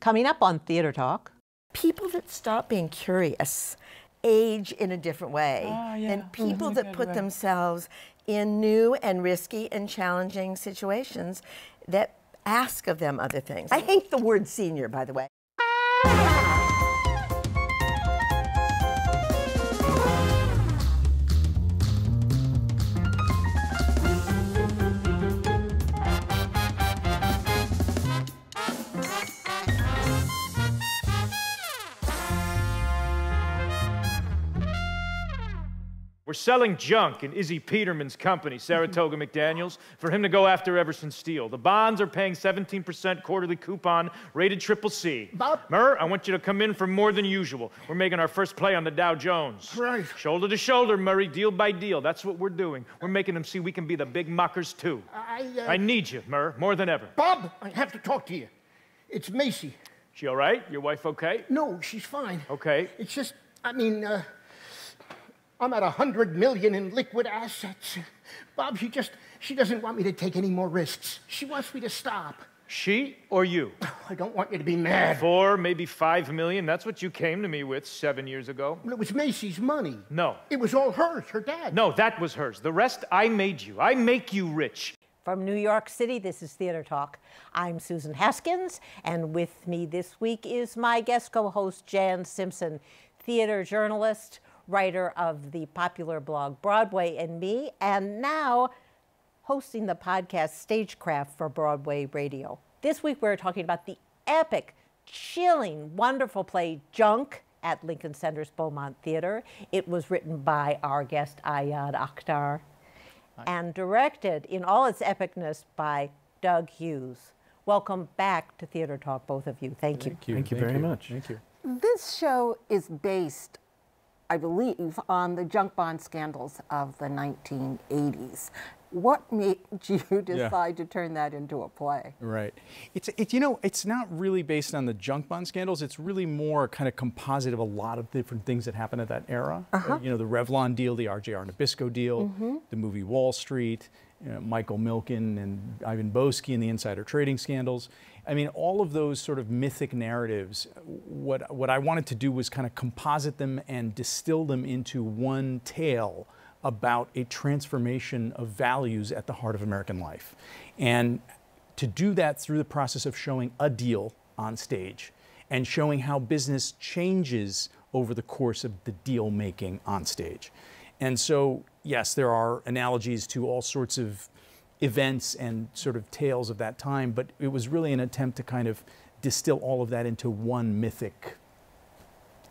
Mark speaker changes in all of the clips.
Speaker 1: Coming up on Theater Talk.
Speaker 2: People that stop being curious age in a different way than people that put themselves in new and risky and challenging situations that ask of them other things. I hate the word senior, by the way.
Speaker 3: We're selling junk in Izzy Peterman's company, Saratoga McDaniels, for him to go after Everson Steele. The bonds are paying 17% quarterly coupon, rated CCC.
Speaker 4: Bob?
Speaker 3: Murr, I want you to come in for more than usual. We're making our first play on the Dow Jones.
Speaker 4: Right.
Speaker 3: Shoulder to shoulder, Murray, deal by deal. That's what we're doing. We're making them see we can be the big muckers, too. I need you, Murr, more than ever.
Speaker 4: Bob, I have to talk to you. It's Macy.
Speaker 3: She all right? Your wife okay?
Speaker 4: No, she's fine.
Speaker 3: Okay.
Speaker 4: It's just, I'm at $100 million in liquid assets. Bob, she doesn't want me to take any more risks. She wants me to stop.
Speaker 3: She or you?
Speaker 4: I don't want you to be mad.
Speaker 3: 4, maybe 5 million. That's what you came to me with 7 years ago.
Speaker 4: Well, it was Macy's money.
Speaker 3: No.
Speaker 4: It was all hers, her dad.
Speaker 3: No, that was hers. The rest, I made you. I make you rich.
Speaker 1: From New York City, this is Theater Talk. I'm Susan Haskins, and with me this week is my guest co-host, Jan Simpson, theater journalist, writer of the popular blog Broadway and Me, and now hosting the podcast Stagecraft for Broadway Radio. This week we're talking about the epic, chilling, wonderful play Junk at Lincoln Center's Beaumont Theater. It was written by our guest Ayad Akhtar and directed in all its epicness by Doug Hughes. Welcome back to Theater Talk, both of you. Thank you.
Speaker 5: Thank you very much.
Speaker 6: Thank you.
Speaker 7: This show is based, I believe, on the junk bond scandals of the 1980s. What made you decide to turn that into a play?
Speaker 6: Right. It's not really based on the junk bond scandals. It's really more kind of composite of a lot of different things that happened at that era. The Revlon deal, the RJR Nabisco deal, the movie Wall Street, Michael Milken and Ivan Boesky and the insider trading scandals. I mean, all of those sort of mythic narratives, what I wanted to do was kind of composite them and distill them into one tale about a transformation of values at the heart of American life. And to do that through the process of showing a deal on stage and showing how business changes over the course of the deal making on stage. And so, yes, there are analogies to all sorts of events and sort of tales of that time, but it was really an attempt to kind of distill all of that into one mythic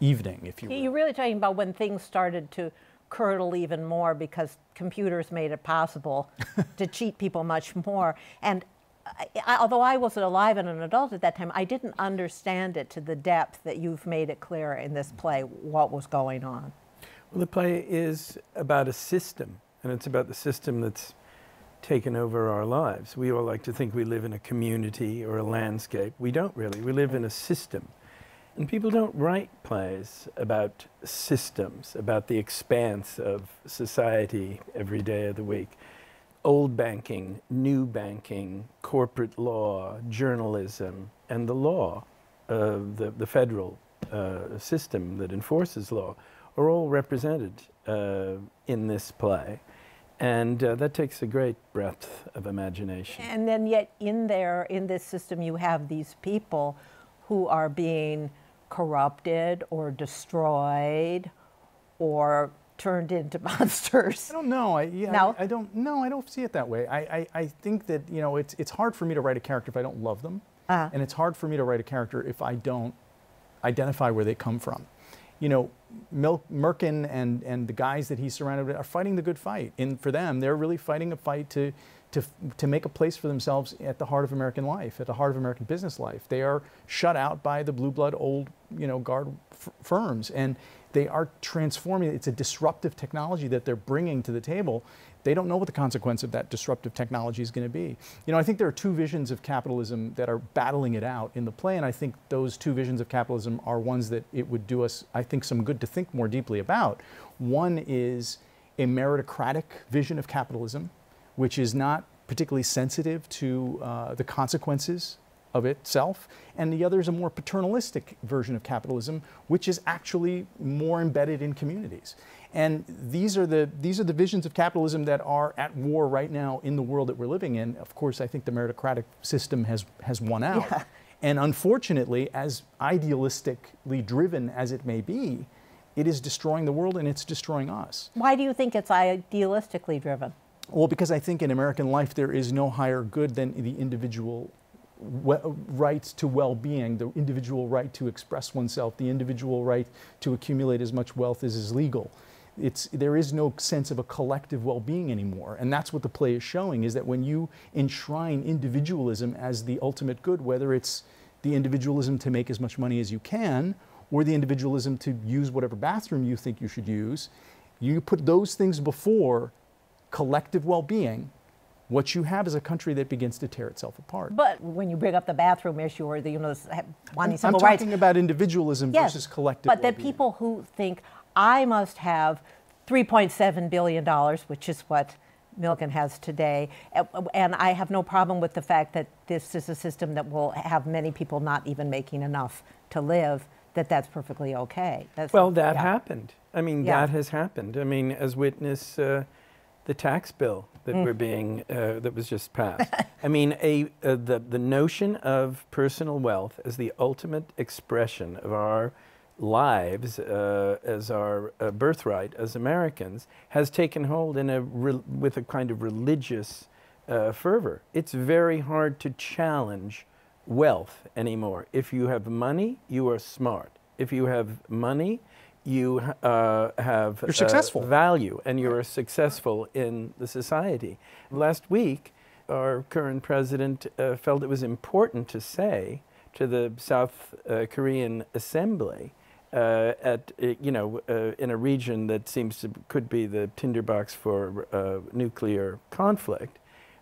Speaker 6: evening, if you will.
Speaker 1: You're really talking about when things started to curdle even more because computers made it possible to cheat people much more. And although I wasn't alive and an adult at that time, I didn't understand it to the depth that you've made it clear in this play what was going on.
Speaker 5: Well, the play is about a system, and it's about the system that's taken over our lives. We all like to think we live in a community or a landscape. We don't really. We live in a system. And people don't write plays about systems, about the expanse of society every day of the week. Old banking, new banking, corporate law, journalism, and the law, the federal system that enforces law, are all represented in this play. And that takes a great breadth of imagination.
Speaker 1: And then yet in this system, you have these people who are being corrupted or destroyed or turned into monsters.
Speaker 6: I don't know.
Speaker 1: No?
Speaker 6: I don't see it that way. I think that, it's hard for me to write a character if I don't love them. And it's hard for me to write a character if I don't identify where they come from. Merkin and the guys that he's surrounded with are fighting the good fight. And for them, they're really fighting a fight to make a place for themselves at the heart of American life, at the heart of American business life. They are shut out by the blue blood old, guard firms, and they are transforming. It's a disruptive technology that they're bringing to the table. They don't know what the consequence of that disruptive technology is going to be. I think there are two visions of capitalism that are battling it out in the play, and I think those two visions of capitalism are ones that it would do us, I think, some good to think more deeply about. One is a meritocratic vision of capitalism, which is not particularly sensitive to the consequences of itself, and the other is a more paternalistic version of capitalism, which is actually more embedded in communities. And these are the visions of capitalism that are at war right now in the world that we're living in. Of course, I think the meritocratic system has won out. Yeah. And unfortunately, as idealistically driven as it may be, it is destroying the world and it's destroying us.
Speaker 1: Why do you think it's idealistically driven?
Speaker 6: Well, because I think in American life there is no higher good than the individual rights to well-being, the individual right to express oneself, the individual right to accumulate as much wealth as is legal. There is no sense of a collective well-being anymore. And that's what the play is showing, is that when you enshrine individualism as the ultimate good, whether it's the individualism to make as much money as you can, or the individualism to use whatever bathroom you think you should use, you put those things before collective well-being, what you have is a country that begins to tear itself apart.
Speaker 1: But when you bring up the bathroom issue or the, wanting civil
Speaker 6: rights. I'm talking about individualism versus collective
Speaker 1: well-being.
Speaker 6: But
Speaker 1: the people who think, I must have $3.7 billion, which is what Milken has today, and I have no problem with the fact that this is a system that will have many people not even making enough to live, that's perfectly okay.
Speaker 5: That happened. I mean, that has happened. I mean, as witness the tax bill that that was just passed. I mean, the notion of personal wealth as the ultimate expression of our lives as our birthright as Americans has taken hold with a kind of religious fervor. It's very hard to challenge wealth anymore. If you have money, you are smart. If you have money, you have
Speaker 6: you're successful.
Speaker 5: Value, and you're successful in the society. Last week, our current president felt it was important to say to the South Korean Assembly in a region that could be the tinderbox for nuclear conflict,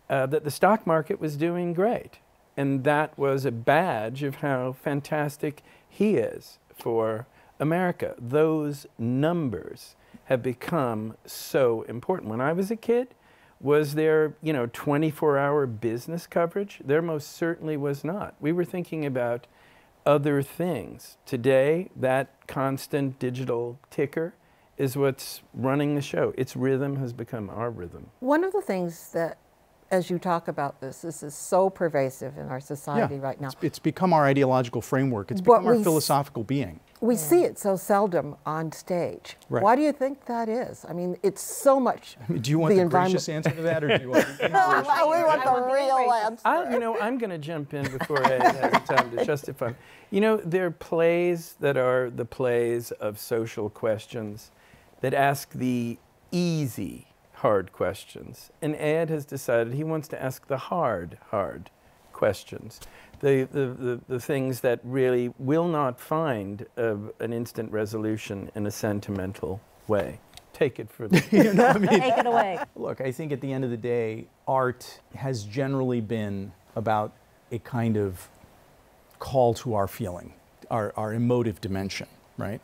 Speaker 5: that the stock market was doing great. And that was a badge of how fantastic he is for America. Those numbers have become so important. When I was a kid, was there, 24-hour business coverage? There most certainly was not. We were thinking about other things. Today, that constant digital ticker is what's running the show. Its rhythm has become our rhythm.
Speaker 7: One of the things that, as you talk about this is so pervasive in our society right now.
Speaker 6: It's become our ideological framework. It's become our philosophical being.
Speaker 7: We see it so seldom on stage.
Speaker 6: Right.
Speaker 7: Why do you think that is? I mean, it's so much.
Speaker 6: Do you want the gracious answer to that, or do you want the English?
Speaker 7: We want the real answer.
Speaker 5: I'm going to jump in before I have time to justify. There are plays that are the plays of social questions that ask the easy, hard questions. And Ayad has decided he wants to ask the hard questions. The things that really will not find an instant resolution in a sentimental way. Take it for the...
Speaker 1: Take it away.
Speaker 6: Look, I think at the end of the day, art has generally been about a kind of call to our feeling, our emotive dimension, right?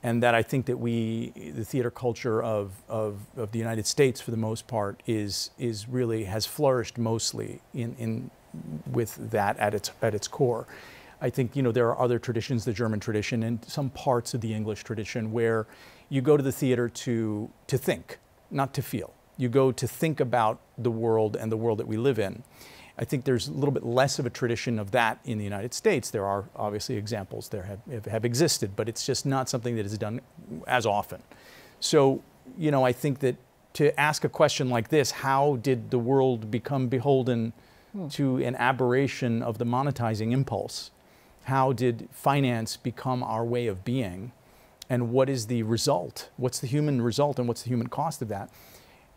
Speaker 6: And that I think that the theater culture of the United States, for the most part, is really has flourished mostly with that at its core. I think there are other traditions, the German tradition and some parts of the English tradition, where you go to the theater to think, not to feel. You go to think about the world and the world that we live in. I think there's a little bit less of a tradition of that in the United States. There are obviously examples there have existed, but it's just not something that is done as often. So, I think that to ask a question like this, how did the world become beholden to an aberration of the monetizing impulse? How did finance become our way of being? And what is the result? What's the human result and what's the human cost of that?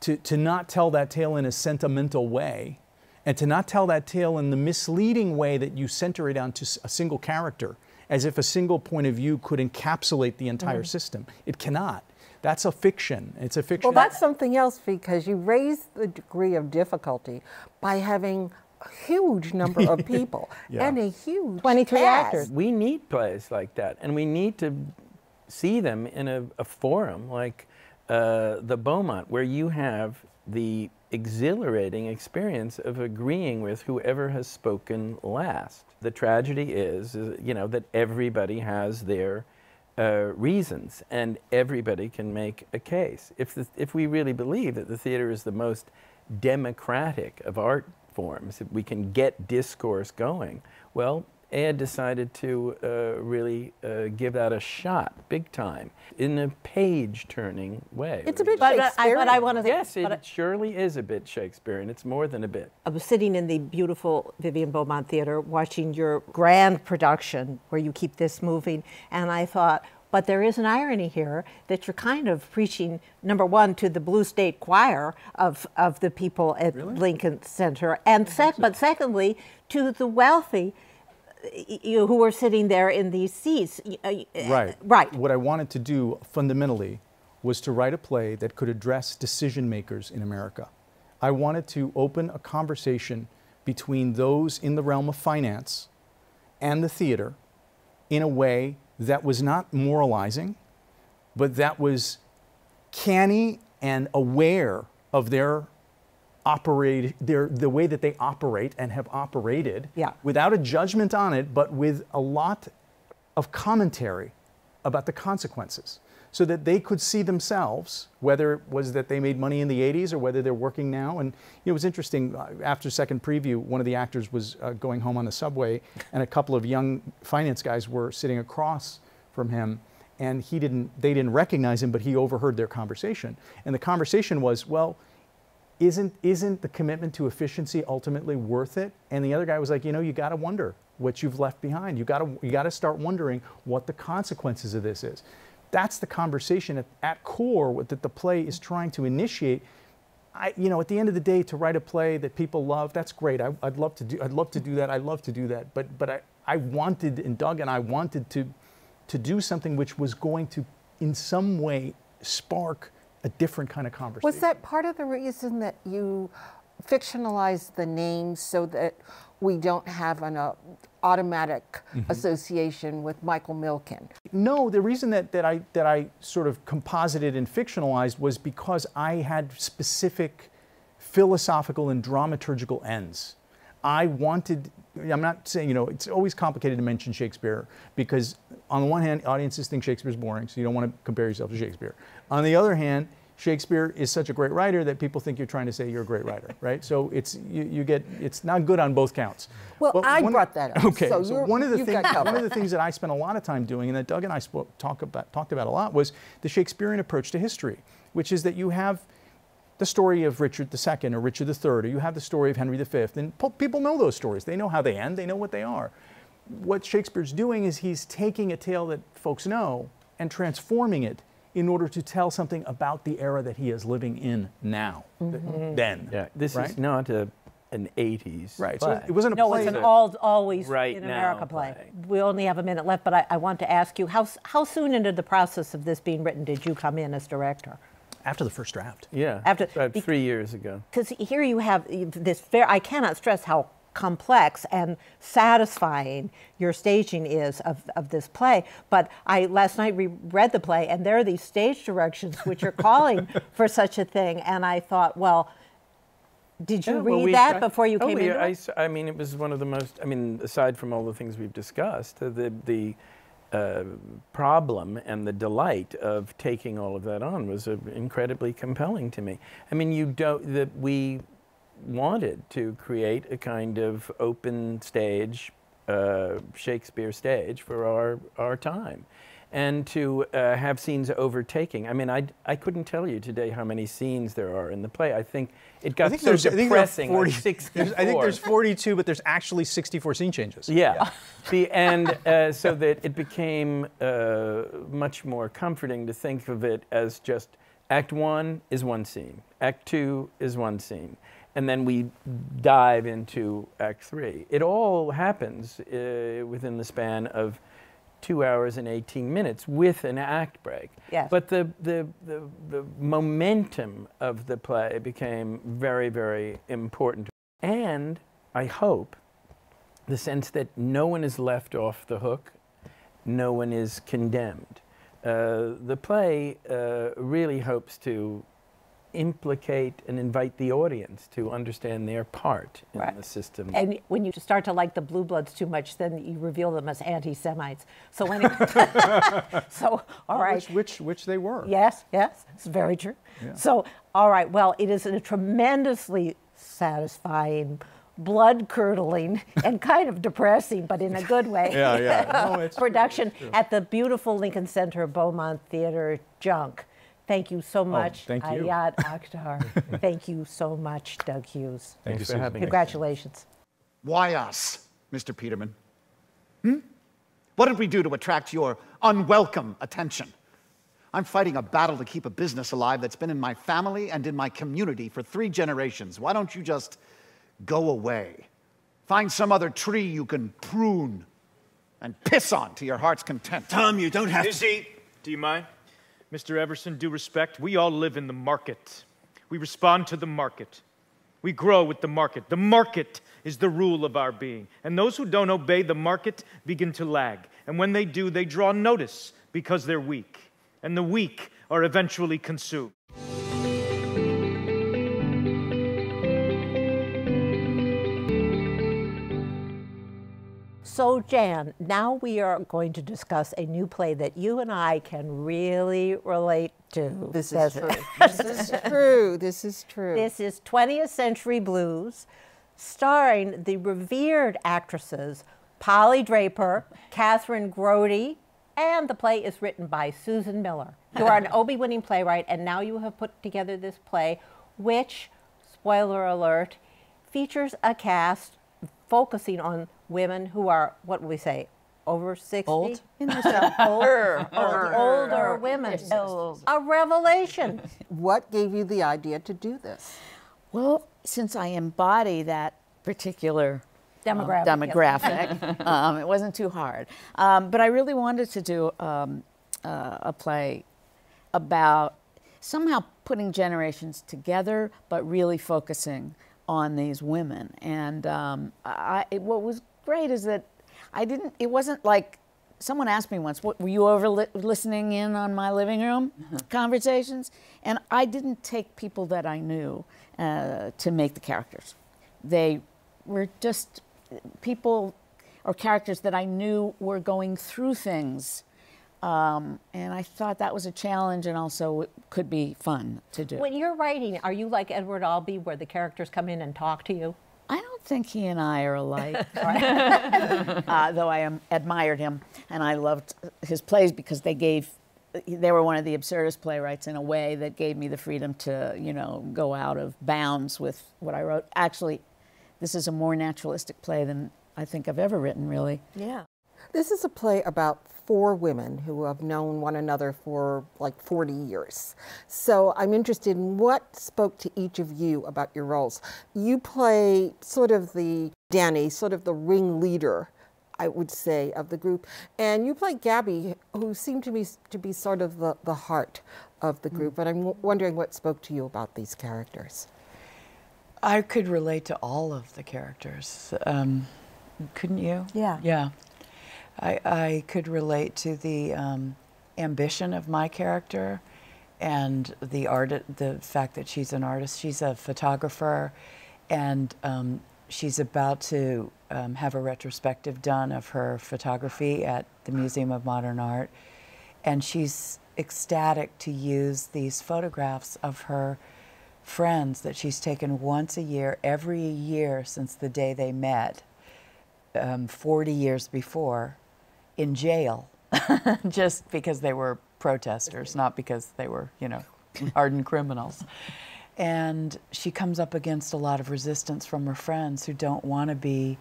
Speaker 6: To not tell that tale in a sentimental way, and to not tell that tale in the misleading way that you center it onto a single character, as if a single point of view could encapsulate the entire system. It cannot. That's a fiction. It's a fiction.
Speaker 7: Well, that's something else, because you raise the degree of difficulty by having a huge number of people and a huge
Speaker 1: 23
Speaker 7: cast.
Speaker 1: actors.
Speaker 5: We need plays like that, and we need to see them in a forum like the Beaumont, where you have the exhilarating experience of agreeing with whoever has spoken last. The tragedy is, you know, that everybody has their reasons, and everybody can make a case. If we really believe that the theater is the most democratic of art forms, if we can get discourse going, well, Ayad decided to really give that a shot, big time, in a page-turning way.
Speaker 7: It's a bit
Speaker 1: But
Speaker 7: Shakespearean.
Speaker 1: I want to.
Speaker 5: Yes, it surely is a bit Shakespearean. It's more than a bit.
Speaker 1: I was sitting in the beautiful Vivian Beaumont Theater watching your grand production where you keep this moving, and I thought, but there is an irony here that you're kind of preaching, number one, to the Blue State Choir of the people at Lincoln Center, and but secondly, to the wealthy who are sitting there in these seats.
Speaker 6: Right.
Speaker 1: Right.
Speaker 6: What I wanted to do fundamentally was to write a play that could address decision makers in America. I wanted to open a conversation between those in the realm of finance and the theater in a way that was not moralizing, but that was canny and aware of the way that they operate and have operated, without a judgment on it, but with a lot of commentary about the consequences, so that they could see themselves, whether it was that they made money in the 80s or whether they're working now. And it was interesting, after second preview, one of the actors was going home on the subway, and a couple of young finance guys were sitting across from him, and they didn't recognize him, but he overheard their conversation. And the conversation was, well, isn't the commitment to efficiency ultimately worth it? And the other guy was like, you know, you got to wonder what you've left behind. You got to start wondering what the consequences of this is. That's the conversation at core that the play is trying to initiate. You know, at the end of the day, to write a play that people love, that's great. I'd love to do that. But I wanted, and Doug and I wanted to do something which was going to, in some way, spark a different kind of conversation.
Speaker 7: Was that part of the reason that you fictionalized the names so that we don't have an automatic association with Michael Milken?
Speaker 6: No, the reason that I sort of composited and fictionalized was because I had specific philosophical and dramaturgical ends. I'm not saying, you know, it's always complicated to mention Shakespeare because on the one hand, audiences think Shakespeare's boring, so you don't want to compare yourself to Shakespeare. On the other hand, Shakespeare is such a great writer that people think you're trying to say you're a great writer, right? So it's not good on both counts.
Speaker 7: Well, I brought that up.
Speaker 6: Okay, so one of the things that I spent a lot of time doing, and that Doug and I talked about a lot, was the Shakespearean approach to history, which is that you have the story of Richard II or Richard III, or you have the story of Henry V, and people know those stories. They know how they end, they know what they are. What Shakespeare's doing is he's taking a tale that folks know and transforming it in order to tell something about the era that he is living in now, then.
Speaker 5: Yeah, this is not an 80s play.
Speaker 6: So it wasn't a play.
Speaker 1: No, it's an always
Speaker 5: right
Speaker 1: in
Speaker 5: now
Speaker 1: America play. We only have a minute left, but I want to ask you, how soon into the process of this being written did you come in as director?
Speaker 6: After the first draft.
Speaker 5: Yeah, about 3 years ago. Because
Speaker 1: here you have this I cannot stress how complex and satisfying your staging is of this play. But I last night reread the play, and there are these stage directions which are calling for such a thing. And I thought, well, did you read that before you came into it?
Speaker 5: I mean, it was one of the most, I mean, aside from all the things we've discussed, the problem and the delight of taking all of that on was incredibly compelling to me. I mean, we wanted to create a kind of open stage, Shakespeare stage for our time, and to have scenes overtaking. I mean, I couldn't tell you today how many scenes there are in the play. I think it got so depressing. I
Speaker 6: think there's 42, but there's actually 64 scene changes.
Speaker 5: Yeah. And so that it became much more comforting to think of it as just Act 1 is one scene, Act 2 is one scene, and then we dive into Act 3. It all happens within the span of 2 hours and 18 minutes with an act break.
Speaker 1: Yes.
Speaker 5: But the momentum of the play became very, very important. And I hope the sense that no one is left off the hook, no one is condemned. The play really hopes to implicate and invite the audience to understand their part in the system.
Speaker 1: And when you start to like the Blue Bloods too much, then you reveal them as anti-Semites. So when so, all right.
Speaker 6: Which they were.
Speaker 1: Yes, yes, it's very true.
Speaker 6: Yeah.
Speaker 1: So, all right, well, it is a tremendously satisfying, blood-curdling, and kind of depressing, but in a good way,
Speaker 6: No,
Speaker 1: production
Speaker 6: true.
Speaker 1: at the beautiful Lincoln Center Beaumont Theater Junk. Thank you so much,
Speaker 6: thank you.
Speaker 1: Ayad Akhtar. Thank you so much, Doug Hughes.
Speaker 6: Thank you
Speaker 5: for having us.
Speaker 1: Congratulations.
Speaker 8: Why us, Mr. Peterman? What did we do to attract your unwelcome attention? I'm fighting a battle to keep a business alive that's been in my family and in my community for 3 generations. Why don't you just go away? Find some other tree you can prune and piss on to your heart's content.
Speaker 9: Tom, you don't have to...
Speaker 3: Izzy, do you mind? Mr. Everson, due respect, we all live in the market. We respond to the market. We grow with the market. The market is the rule of our being. And those who don't obey the market begin to lag. And when they do, they draw notice because they're weak. And the weak are eventually consumed.
Speaker 1: So, Jan, now we are going to discuss a new play that you and I can really relate to.
Speaker 7: This is true. This is true. This is true.
Speaker 1: This is 20th Century Blues, starring the revered actresses Polly Draper, Kathryn Grody, and the play is written by Susan Miller. You are an Obie-winning playwright, and now you have put together this play, which, spoiler alert, features a cast focusing on women who are, what would we say, over 60?
Speaker 10: Old?
Speaker 1: Older women. A revelation.
Speaker 7: What gave you the idea to do this?
Speaker 10: Well, since I embody that particular demographic, it wasn't too hard. But I really wanted to do a play about somehow putting generations together, but really focusing on these women. And what was great is that it wasn't like, someone asked me once, were you over listening in on my living room conversations? And I didn't take people that I knew to make the characters. They were just people or characters that I knew were going through things. And I thought that was a challenge, and also it could be fun to do.
Speaker 1: When you're writing, are you like Edward Albee, where the characters come in and talk to you?
Speaker 10: I don't think he and I are alike, though I admired him, and I loved his plays because they were one of the absurdist playwrights in a way that gave me the freedom to, go out of bounds with what I wrote. Actually, this is a more naturalistic play than I think I've ever written, really.
Speaker 1: Yeah.
Speaker 7: This is a play about 4 women who have known one another for like 40 years. So I'm interested in what spoke to each of you about your roles. You play sort of the Danny, sort of the ringleader, I would say, of the group. And you play Gabby, who seemed to be sort of the heart of the group. And I'm wondering what spoke to you about these characters.
Speaker 11: I could relate to all of the characters. Couldn't you?
Speaker 10: Yeah.
Speaker 11: Yeah. I could relate to the ambition of my character and the fact that she's an artist. She's a photographer, and she's about to have a retrospective done of her photography at the Museum of Modern Art. And she's ecstatic to use these photographs of her friends that she's taken once a year, every year since the day they met, 40 years before, in jail, just because they were protesters, not because they were, ardent criminals. And she comes up against a lot of resistance from her friends who don't want to be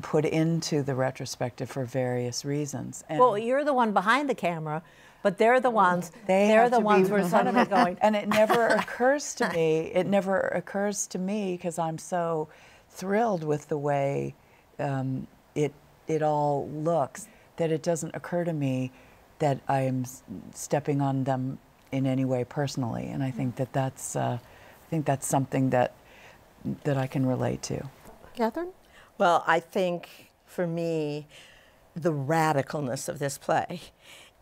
Speaker 11: put into the retrospective for various reasons. And
Speaker 1: well, you're the one behind the camera, but they're the ones. They're the ones who are suddenly going.
Speaker 11: And it never occurs to me. It never occurs to me because I'm so thrilled with the way it all looks, that it doesn't occur to me that I am stepping on them in any way personally. And I think that's something that I can relate to.
Speaker 7: Kathryn?
Speaker 2: Well, I think for me, the radicalness of this play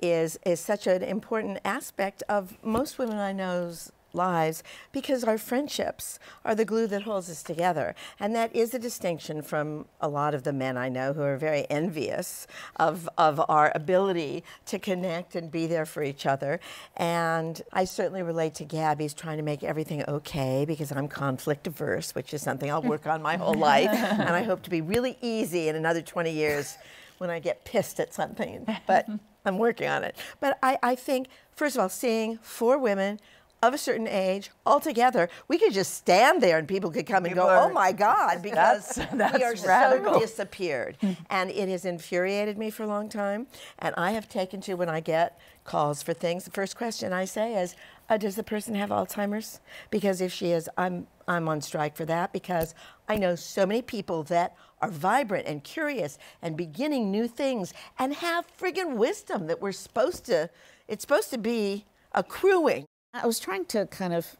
Speaker 2: is such an important aspect of most women I know's lives because our friendships are the glue that holds us together. And that is a distinction from a lot of the men I know who are very envious of our ability to connect and be there for each other. And I certainly relate to Gabby's trying to make everything okay because I'm conflict averse, which is something I'll work on my whole life. And I hope to be really easy in another 20 years when I get pissed at something. But I'm working on it. But I think, first of all, seeing 4 women of a certain age all together, we could just stand there and people could come and go, oh my God, because we are so disappeared. And it has infuriated me for a long time. And I have taken to, when I get calls for things, the first question I say is, does the person have Alzheimer's? Because if she is, I'm on strike for that, because I know so many people that are vibrant and curious and beginning new things and have friggin' wisdom that it's supposed to be accruing.
Speaker 10: I was trying to kind of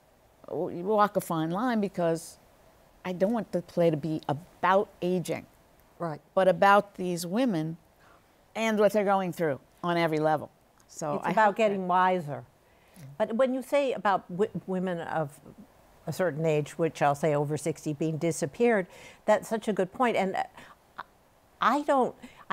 Speaker 10: walk a fine line because I don't want the play to be about aging,
Speaker 1: Right.
Speaker 10: but about these women and what they're going through on every level. So
Speaker 1: It's about getting wiser. But when you say about women of a certain age, which I'll say over 60, being disappeared, that's such a good point. And I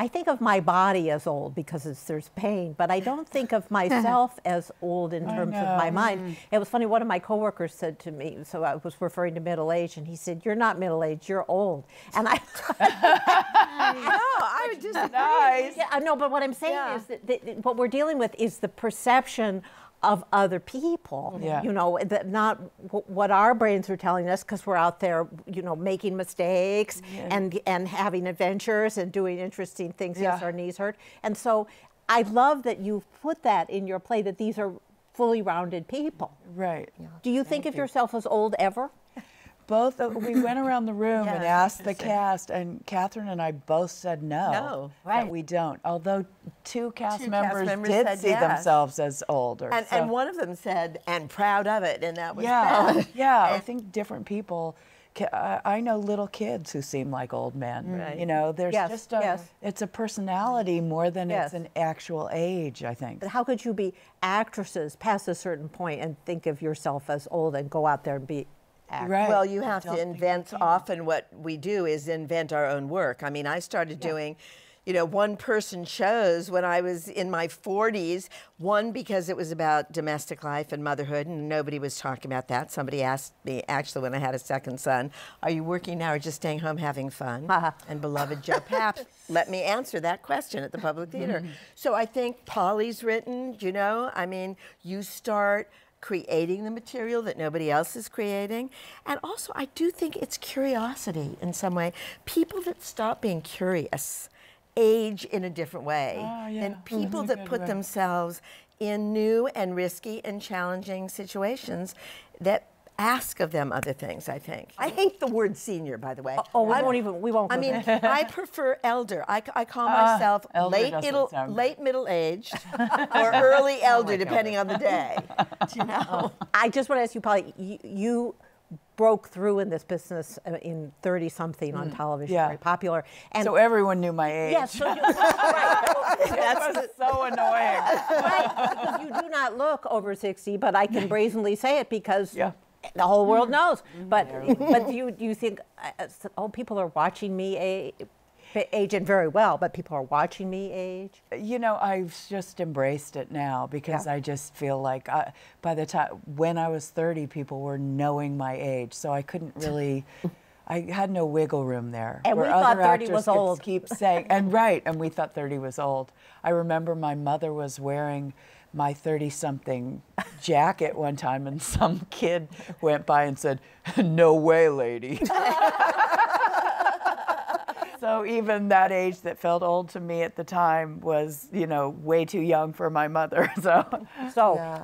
Speaker 1: think of my body as old because there's pain, but I don't think of myself as old in terms of my mind. It was funny, one of my coworkers said to me, so I was referring to middle age, and he said, "You're not middle aged, you're old." And I
Speaker 2: I would disagree. Nice.
Speaker 1: Yeah, no, but what I'm saying is that what we're dealing with is the perception of other people, you know, that not what our brains are telling us, because we're out there, you know, making mistakes and having adventures and doing interesting things as our knees hurt. And so I love that you've put that in your play, that these are fully rounded people.
Speaker 11: Right.
Speaker 1: Do you think of yourself as old ever?
Speaker 11: Both, we went around the room and asked the cast, and Kathryn and I both said no, that we don't. Although two cast members did see themselves as older.
Speaker 2: And one of them said, and proud of it, and that was
Speaker 11: I think different people, I know little kids who seem like old men. Right. You know, there's just it's a personality more than it's an actual age, I think.
Speaker 1: But how could you be actresses past a certain point and think of yourself as old and go out there and be
Speaker 2: Right. Well, you have to invent. Often what we do is invent our own work. I mean, I started doing, you know, one-person shows when I was in my 40s. One, because it was about domestic life and motherhood, and nobody was talking about that. Somebody asked me, actually, when I had a second son, "Are you working now or just staying home having fun?" And beloved Joe Papp let me answer that question at the Public Theater. So I think Polly's written, you know, I mean, you start creating the material that nobody else is creating. And also, I do think it's curiosity in some way. People that stop being curious age in a different way than people that put themselves in new and risky and challenging situations that ask of them other things, I think. I hate the word senior, by the way.
Speaker 1: We won't.
Speaker 2: I mean, I prefer elder. I call myself late middle-aged or early elder, depending on the day. Do you know?
Speaker 1: I just want to ask you, Polly, you broke through in this business in 30-something on television, very popular. And
Speaker 11: so everyone knew my age.
Speaker 1: Yes, so
Speaker 11: that's so annoying.
Speaker 1: Right, because you do not look over 60, but I can brazenly say it because the whole world knows. But you think, oh, people are watching me age, and very well, but people are watching me age?
Speaker 11: You know, I've just embraced it now because I just feel like by the time, when I was 30, people were knowing my age, so I couldn't really, I had no wiggle room there.
Speaker 1: And we thought 30 was old.
Speaker 11: Keep saying, and we thought 30 was old. I remember my mother was wearing my 30-something jacket one time, and some kid went by and said, "No way, lady." So even that age that felt old to me at the time was, you know, way too young for my mother. So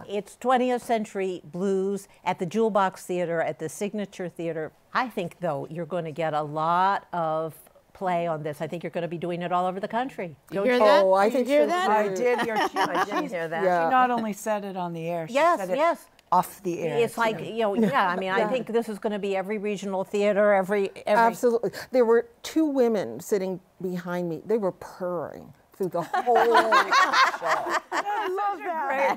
Speaker 1: it's 20th Century Blues at the Jewel Box Theater, at the Signature Theater. I think, though, you're going to get a lot of play on this. I think you're going to be doing it all over the country.
Speaker 10: Don't you hear that?
Speaker 7: Oh, I think
Speaker 10: you hear that?
Speaker 2: I did hear that.
Speaker 11: She not only said it on the air, she said it off the air.
Speaker 1: It's like, you know, I mean, I think this is going to be every regional theater, every...
Speaker 7: Absolutely. There were two women sitting behind me. They were purring through the whole show.
Speaker 2: I love that.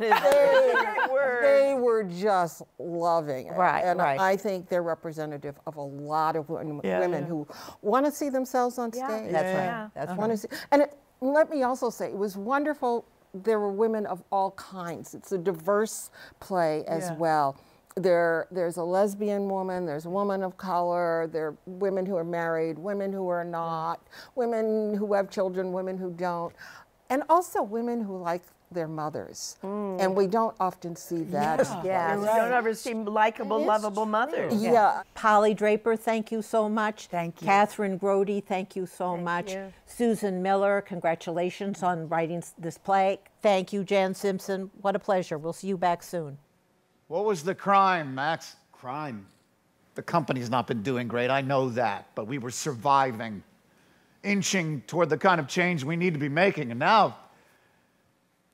Speaker 7: They were just loving it.
Speaker 2: Right,
Speaker 7: and
Speaker 2: right.
Speaker 7: I think they're representative of a lot of women who want to see themselves on stage.
Speaker 1: That's right. That's right.
Speaker 7: Want to see, and let me also say, it was wonderful. There were women of all kinds. It's a diverse play as well. There's a lesbian woman, there's a woman of color, there are women who are married, women who are not, women who have children, women who don't, and also women who like their mothers. And we don't often see that.
Speaker 2: Yeah, we don't ever see likable, lovable mothers.
Speaker 7: Yeah.
Speaker 1: Polly Draper, thank you so much.
Speaker 11: Thank you.
Speaker 1: Kathryn Grody, thank you so much.
Speaker 2: you.
Speaker 1: Susan Miller, congratulations on writing this play. Thank you, Jan Simpson. What a pleasure. We'll see you back soon.
Speaker 8: What was the crime, Max?
Speaker 4: Crime.
Speaker 8: The company's not been doing great, I know that, but we were surviving, inching toward the kind of change we need to be making, and now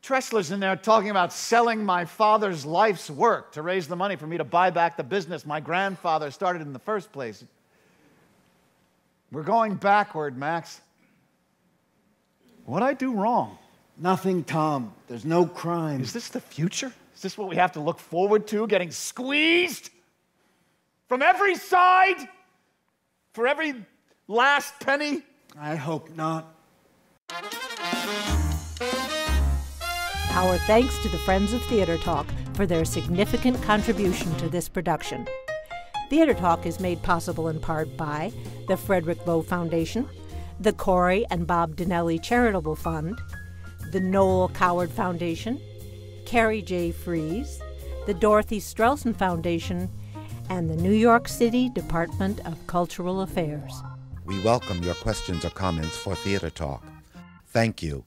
Speaker 8: Tressler's in there talking about selling my father's life's work to raise the money for me to buy back the business my grandfather started in the first place. We're going backward, Max. What'd I do wrong?
Speaker 4: Nothing, Tom. There's no crime.
Speaker 8: Is this the future? Is this what we have to look forward to, getting squeezed from every side for every last penny?
Speaker 4: I hope not.
Speaker 1: Our thanks to the Friends of Theater Talk for their significant contribution to this production. Theater Talk is made possible in part by the Frederick Loewe Foundation, the CORY and Bob Donnelly Charitable Fund, the NOEL Coward Foundation, Carrie J. FRIEZE, the Dorothy Strelson Foundation, and the New York City Department of Cultural Affairs.
Speaker 9: We welcome your questions or comments for Theater Talk. Thank you.